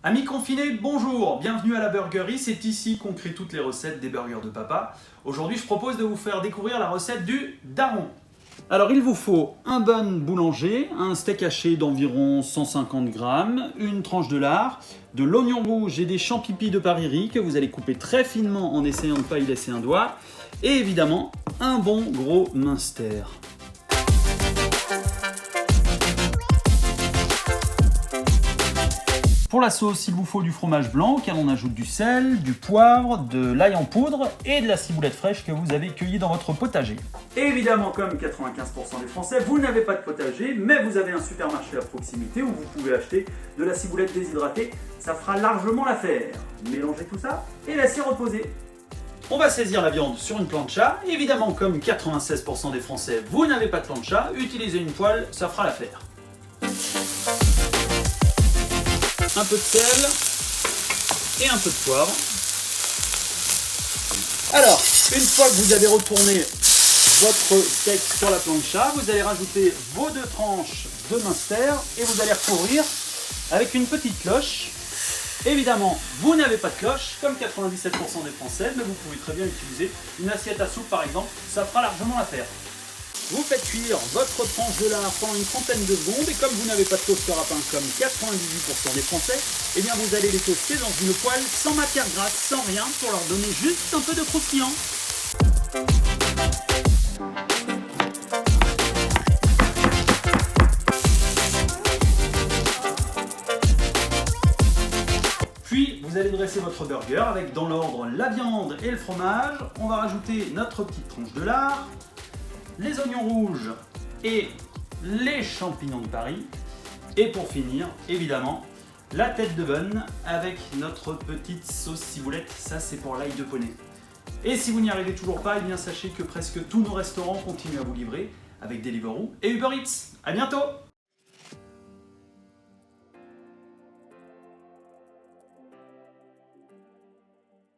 Amis confinés, bonjour, bienvenue à la Burgerie, c'est ici qu'on crée toutes les recettes des burgers de papa. Aujourd'hui, je propose de vous faire découvrir la recette du daron. Alors, il vous faut un bun boulanger, un steak haché d'environ 150 grammes, une tranche de lard, de l'oignon rouge et des champipis de Paris-Riz que vous allez couper très finement en essayant de ne pas y laisser un doigt, et évidemment, un bon gros Münster. Pour la sauce, il vous faut du fromage blanc auquel on ajoute du sel, du poivre, de l'ail en poudre et de la ciboulette fraîche que vous avez cueillie dans votre potager. Et évidemment, comme 95% des Français, vous n'avez pas de potager, mais vous avez un supermarché à proximité où vous pouvez acheter de la ciboulette déshydratée. Ça fera largement l'affaire. Mélangez tout ça et laissez reposer. On va saisir la viande sur une plancha. Évidemment, comme 96% des Français, vous n'avez pas de plancha, utilisez une poêle, ça fera l'affaire. Un peu de sel et un peu de poivre. Alors, une fois que vous avez retourné votre steak sur la plancha, vous allez rajouter vos 2 tranches de Münster et vous allez recouvrir avec une petite cloche. Évidemment, vous n'avez pas de cloche, comme 97% des Français, mais vous pouvez très bien utiliser une assiette à soupe par exemple, ça fera largement l'affaire. Vous faites cuire votre tranche de lard pendant une trentaine de secondes et comme vous n'avez pas de toaster à pain comme 98% des Français, eh bien vous allez les toaster dans une poêle sans matière grasse, sans rien, pour leur donner juste un peu de croustillant. Puis vous allez dresser votre burger avec dans l'ordre la viande et le fromage. On va rajouter notre petite tranche de lard, les oignons rouges et les champignons de Paris. Et pour finir, évidemment, la tête de bun avec notre petite sauce ciboulette. Ça, c'est pour l'ail de poney. Et si vous n'y arrivez toujours pas, eh bien sachez que presque tous nos restaurants continuent à vous livrer avec Deliveroo et Uber Eats. À bientôt!